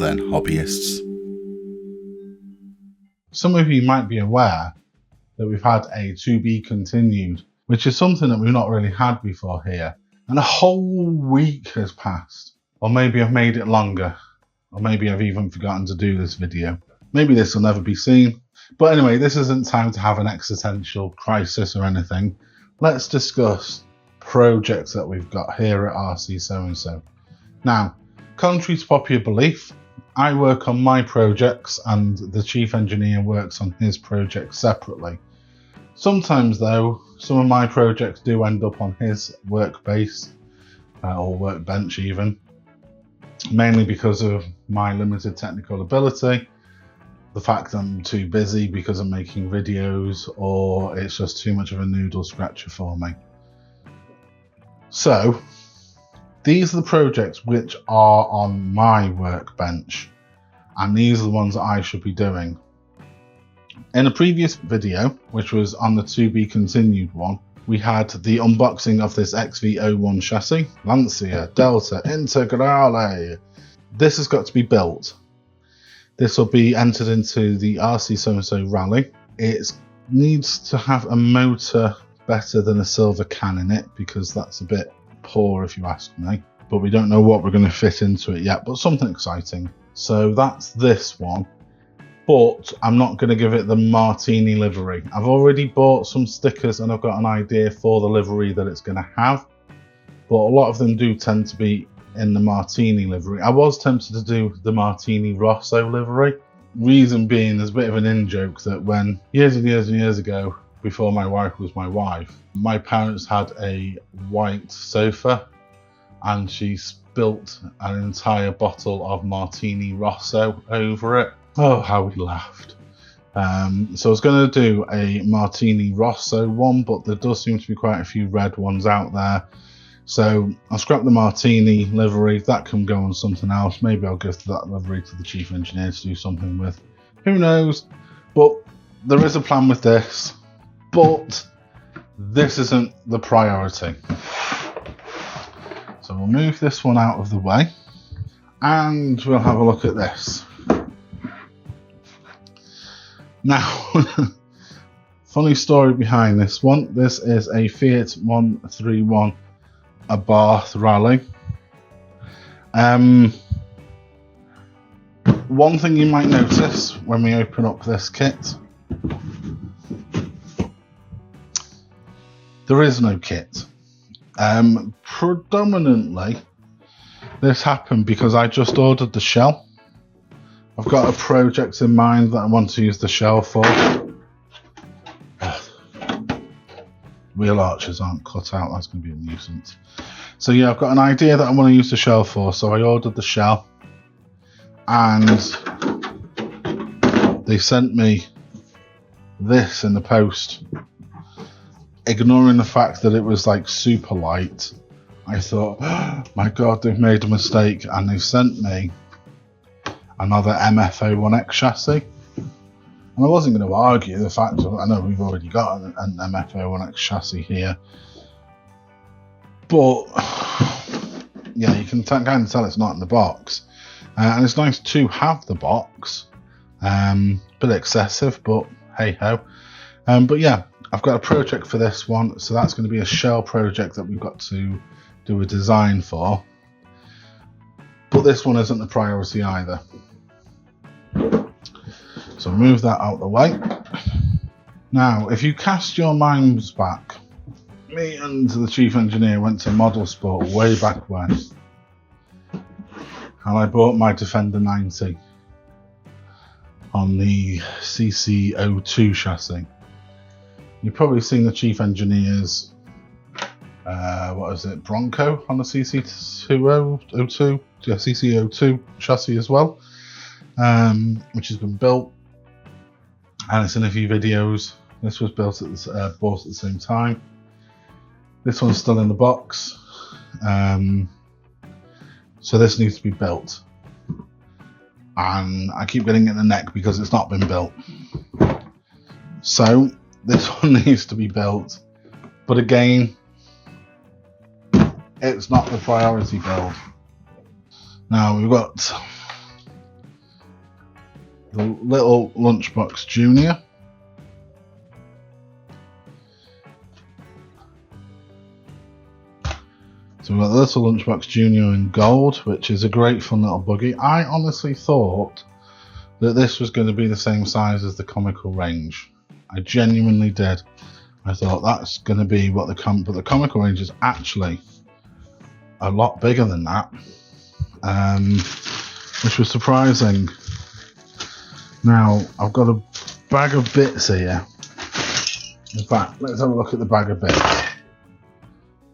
then, hobbyists. Some of you might be aware that we've had a to be continued, which is something that we've not really had before here. And a whole week has passed. Or maybe I've made it longer. Or maybe I've even forgotten to do this video. Maybe this will never be seen. But anyway, this isn't time to have an existential crisis or anything. Let's discuss projects that we've got here at RC So-and-so. Now, contrary to popular belief, I work on my projects and the chief engineer works on his projects separately. Sometimes though, some of my projects do end up on his workbase or workbench even, mainly because of my limited technical ability, the fact I'm too busy because I'm making videos, or it's just too much of a noodle scratcher for me. So, these are the projects which are on my workbench, and these are the ones that I should be doing. In a previous video, which was on the to be continued one, we had the unboxing of this XV-01 chassis, Lancia Delta Integrale. This has got to be built. This will be entered into the RC So-and-so rally. It needs to have a motor better than a silver can in it, because that's a bit poor if you ask me. But we don't know what we're going to fit into it yet, but something exciting. So that's this one. But I'm not going to give it the Martini livery. I've already bought some stickers and I've got an idea for the livery that it's going to have. But a lot of them do tend to be in the Martini livery. I was tempted to do the Martini Rosso livery. Reason being, there's a bit of an in-joke that when years and years and years ago, before my wife was my wife, my parents had a white sofa and she spilt an entire bottle of Martini Rosso over it. Oh, how we laughed. So I was going to do a Martini Rosso one, but there does seem to be quite a few red ones out there. So I'll scrap the Martini livery. That can go on something else. Maybe I'll give that livery to the chief engineer to do something with. Who knows? But there is a plan with this. But this isn't the priority. So we'll move this one out of the way. And we'll have a look at this. Now, funny story behind this one. This is a Fiat 131 Abarth rally. One thing you might notice when we open up this kit, there is no kit. Predominantly, this happened because I just ordered the shell. I've got a project in mind that I want to use the shell for. Wheel arches aren't cut out, that's going to be a nuisance. So yeah, I've got an idea that I want to use the shell for, so I ordered the shell. And they sent me this in the post. Ignoring the fact that it was like super light, I thought, oh, my God, they've made a mistake, and they've sent me another MF-01X chassis. And I wasn't going to argue the fact that I know we've already got an MF-01X chassis here, but yeah, you can kind of tell it's not in the box, and it's nice to have the box. Bit excessive, but hey ho. But yeah, I've got a project for this one, so that's going to be a shell project that we've got to do a design for. But this one isn't the priority either. So move that out of the way. Now, if you cast your minds back, me and the chief engineer went to Model Sport way back when, and I bought my Defender 90 on the CC-02 chassis. You've probably seen the chief engineer's, Bronco on the CC-02, yeah, CC-02 chassis as well, which has been built, and it's in a few videos. This was built at the, bought at the same time. This one's still in the box, so this needs to be built, and I keep getting it in the neck because it's not been built. So this one needs to be built, but again, it's not the priority build. Now we've got the little Lunchbox Jnr. So we've got the little Lunchbox Jnr in gold, which is a great fun little buggy. I honestly thought that this was going to be the same size as the comical range. I genuinely did. I thought that's going to be what but the comical range is actually a lot bigger than that, which was surprising. Now I've got a bag of bits here. In fact, let's have a look at the bag of bits.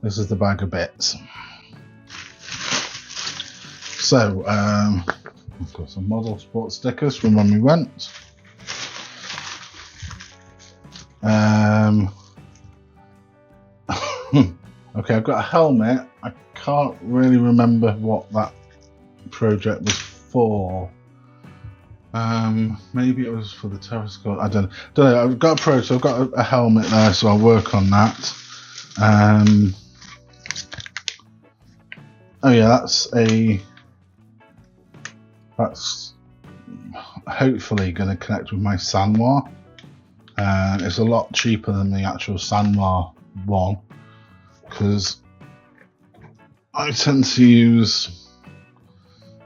This is the bag of bits. So I've got some model sport stickers from when we went. Okay, I've got a helmet. I can't really remember what that project was for. Maybe it was for the telescope. I don't know. I've got a project, so I've got a helmet there, so I'll work on that. Oh yeah, that's hopefully going to connect with my Sanwa. It's a lot cheaper than the actual Sanwa one, because I tend to use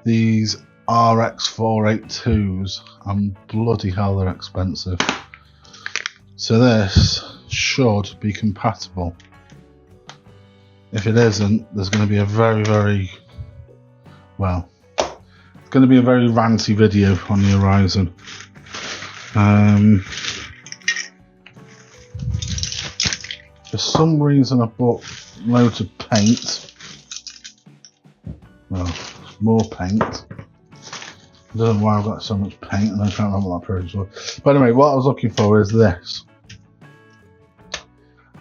these RX-482s, and bloody hell they're expensive. So this should be compatible. If it isn't, there's going to be a very ranty video on the horizon. For some reason I bought loads of paint. Well, more paint. I don't know why I've got so much paint, and I can't remember what that project was. But anyway, what I was looking for is this.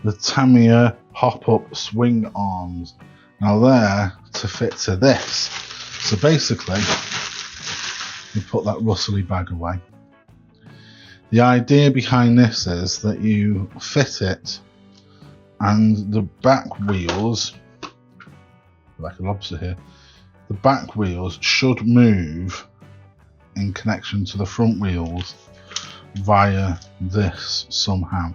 The Tamiya hop-up swing arms. Now they're to fit to this. So basically, you put that rustly bag away. The idea behind this is that you fit it, and the back wheels, like a lobster here, the back wheels should move in connection to the front wheels via this somehow.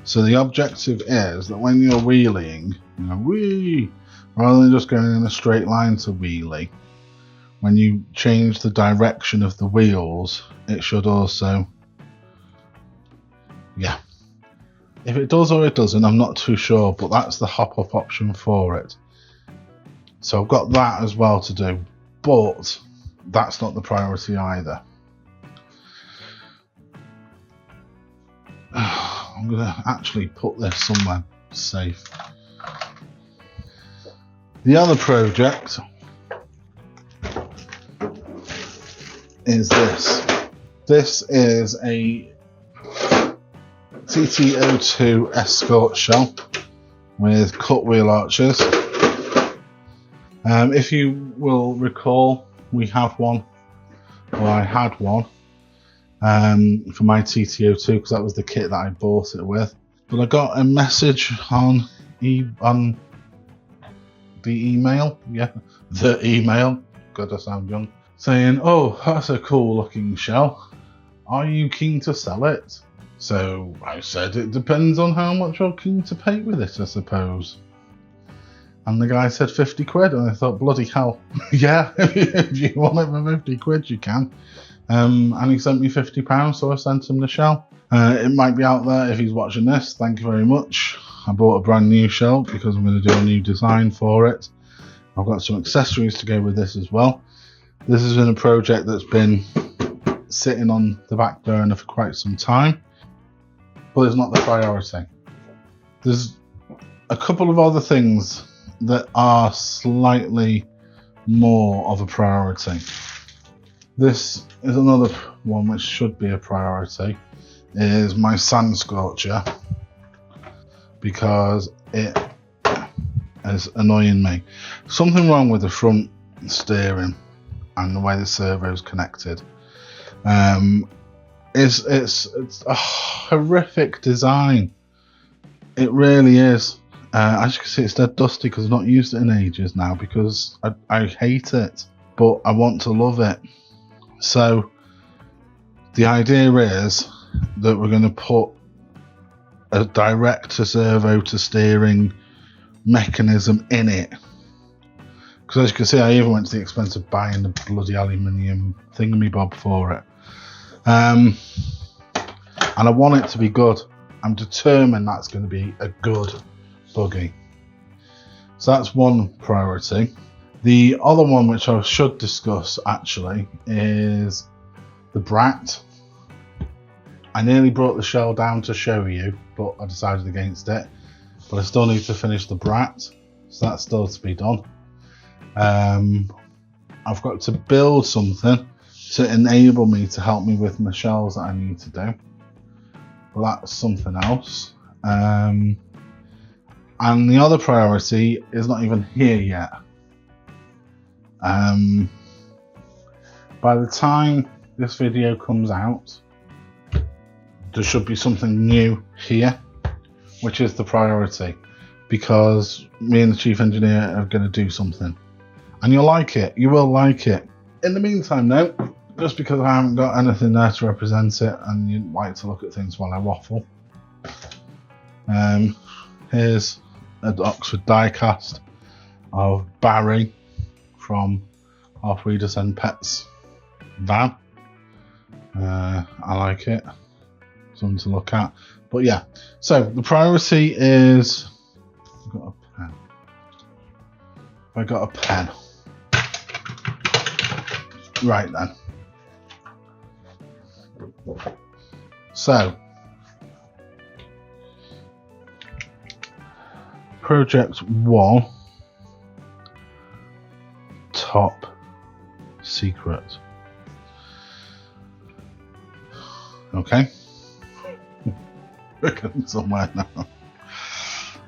So the objective is that when you're wheeling, rather than just going in a straight line to wheelie, when you change the direction of the wheels, it should also, yeah. If it does or it doesn't, I'm not too sure, but that's the hop-up option for it. So I've got that as well to do, but that's not the priority either. I'm going to actually put this somewhere safe. The other project is this. This is a TT-02 Escort shell with cut wheel arches. If you will recall, we have one, or I had one, for my TT-02, because that was the kit that I bought it with. But I got a message on the email, God I sound young, saying, oh, that's a cool looking shell, are you keen to sell it? So I said, it depends on how much you're keen to pay with it, I suppose. And the guy said 50 quid, and I thought, bloody hell, yeah, if you want it for 50 quid, you can. And he sent me £50, so I sent him the shell. It might be out there if he's watching this, thank you very much. I bought a brand new shell because I'm going to do a new design for it. I've got some accessories to go with this as well. This has been a project that's been sitting on the back burner for quite some time, but it's not the priority. There's a couple of other things that are slightly more of a priority. This is another one which should be a priority, is my sand scorcher, because it is annoying me. Something wrong with the front steering and the way the servo is connected. It's a horrific design. It really is. As you can see, it's dead dusty because I've not used it in ages now, because I hate it, but I want to love it. So The idea is that we're going to put a direct to servo to steering mechanism in it. Because as you can see, I even went to the expense of buying the bloody aluminium thingamabob for it. And I want it to be good. I'm determined that's going to be a good buggy. So that's one priority. The other one, which I should discuss actually, is the Brat. I nearly brought the shell down to show you, but I decided against it. But I still need to finish the Brat, so that's still to be done. I've got to build something to enable me to help me with my shells that I need to do. But that's something else. And the other priority is not even here yet. By the time this video comes out, there should be something new here, which is the priority, because me and the chief engineer are going to do something, and you'll like it. You will like it. In the meantime, though, just because I haven't got anything there to represent it, and you like to look at things while I waffle, here's an Oxford diecast of Barry from Half We Descend Pets van. I like it. Something to look at. But yeah, so the priority is I've got a pen. I got a pen. Right then. So Project 1, top secret. Okay. We're going somewhere now.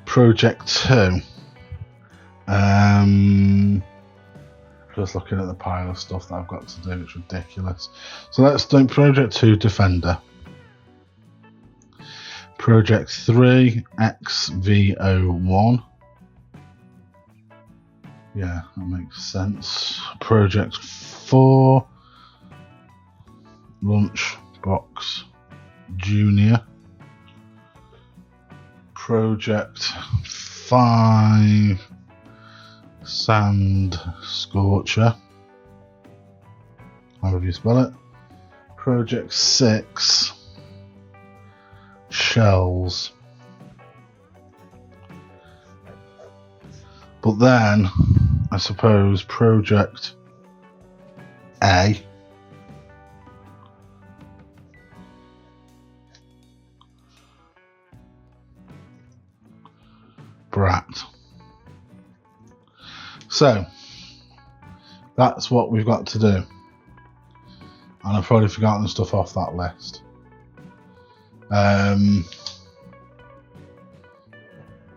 Project 2. Just looking at the pile of stuff that I've got to do, it's ridiculous. So let's do Project 2 Defender. Project 3 XV-01. Yeah, that makes sense. Project 4 Lunchbox Jnr. Project 5 Sand Scorcher. However you spell it. Project 6 Shells. But then I suppose Project A Brat. So that's what we've got to do, and I've probably forgotten stuff off that list.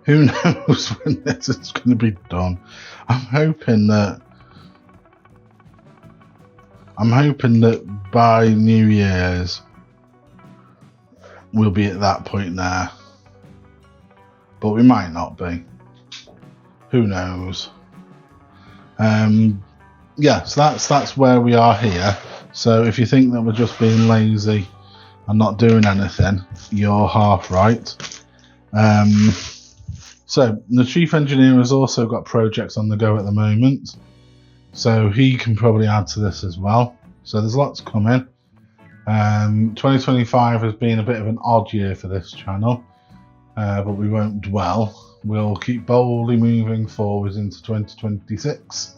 Who knows when this is going to be done? I'm hoping that by New Year's we'll be at that point there, but we might not be. Who knows? Yeah, so that's where we are here. So if you think that we're just being lazy and not doing anything, you're half right. So the chief engineer has also got projects on the go at the moment, so he can probably add to this as well. So there's lots coming. 2025 has been a bit of an odd year for this channel, but we won't dwell. We'll keep boldly moving forwards into 2026.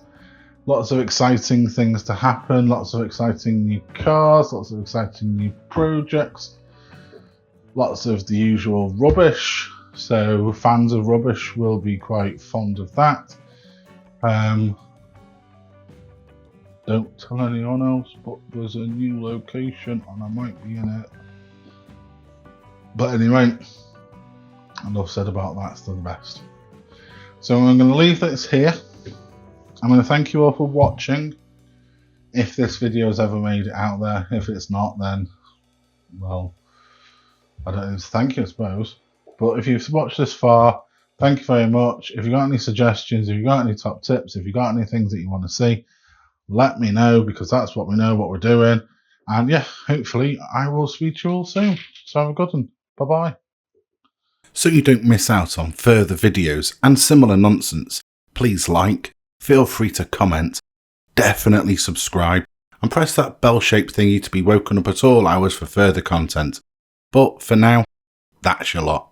Lots of exciting things to happen, lots of exciting new cars, lots of exciting new projects, lots of the usual rubbish. So fans of rubbish will be quite fond of that. Don't tell anyone else, but there's a new location and I might be in it. But anyway, enough said about that, it's the best. So I'm going to leave this here. I'm going to thank you all for watching. If this video has ever made it out there, if it's not, then, well, I don't know, thank you, I suppose. But if you've watched this far, thank you very much. If you've got any suggestions, if you've got any top tips, if you've got any things that you want to see, let me know, because that's what we know what we're doing. And yeah, hopefully I will speak to you all soon. So have a good one. Bye bye. So you don't miss out on further videos and similar nonsense, please like, feel free to comment, definitely subscribe, and press that bell-shaped thingy to be woken up at all hours for further content. But for now, that's your lot.